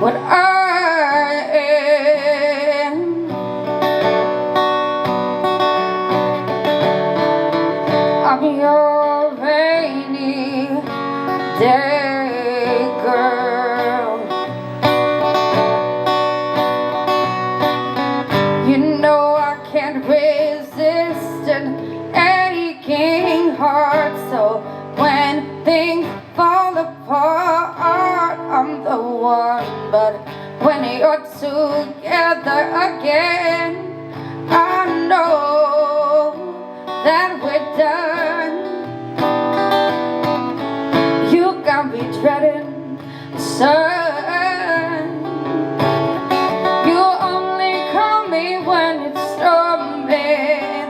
what I am. I'm your rainy day girl. You know I can't resist an aching heart, so when things fall apart, I'm the one. But when you're together again, I know that we're done. You got me dreading the sun. You only call me when it's storming.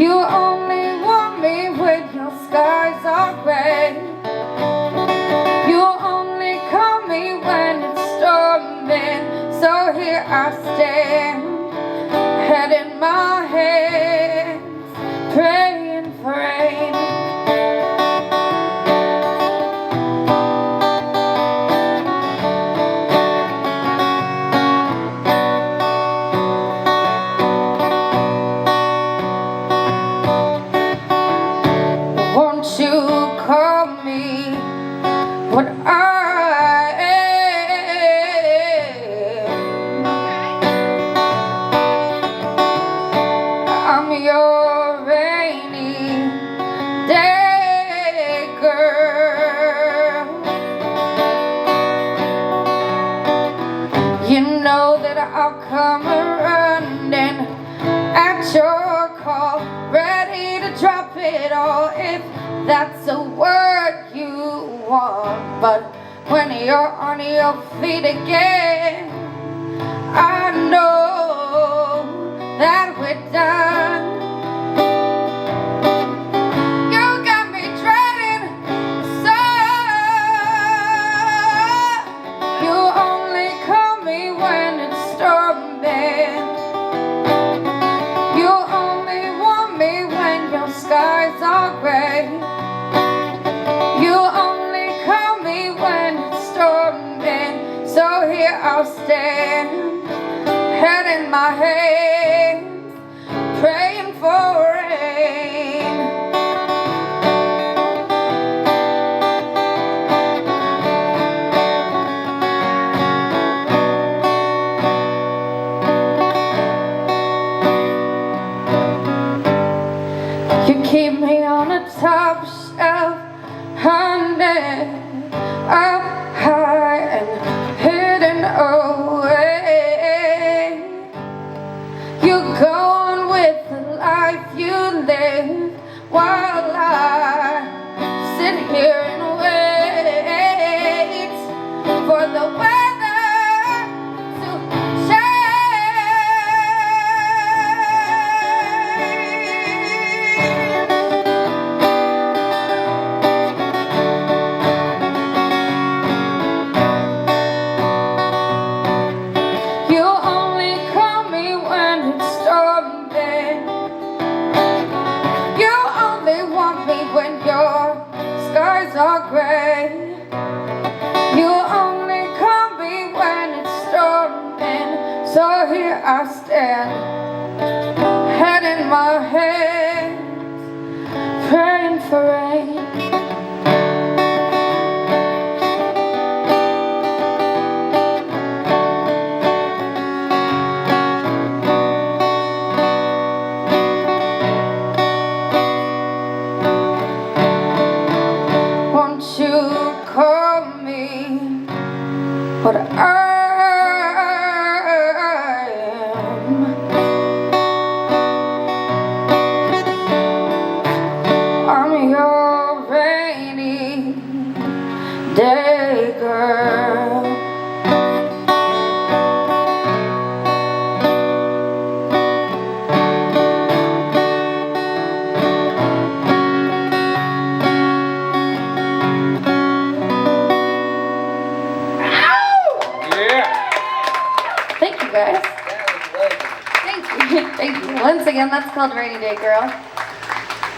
You only want me when your skies are gray. You only call me when it's storming. So here I stand, head in my hands, praying for rain. Won't you call me what I am? I'm your rainy day girl. You know that I'll come running at your call, ready to drop it all if that's a word you want. But when you're on your feet again, I know that we're done. You got me dreading the sun. You only call me when it's storming. You only want me when your skies are gray. You only call me when it's storming. So here I'll stand, head in my hands, praying for rain. You keep me on the top shelf, honey, up high and hidden away. You go on with the life you live, while I sit here and wait for the weather to when your skies are gray. You only call me when it's storming. So here I stand, head in my hands, praying for rain. You call me what I am. I'm your rainy day girl. Thank you guys. Thank you. Thank you. Once again, that's called Rainy Day Girl.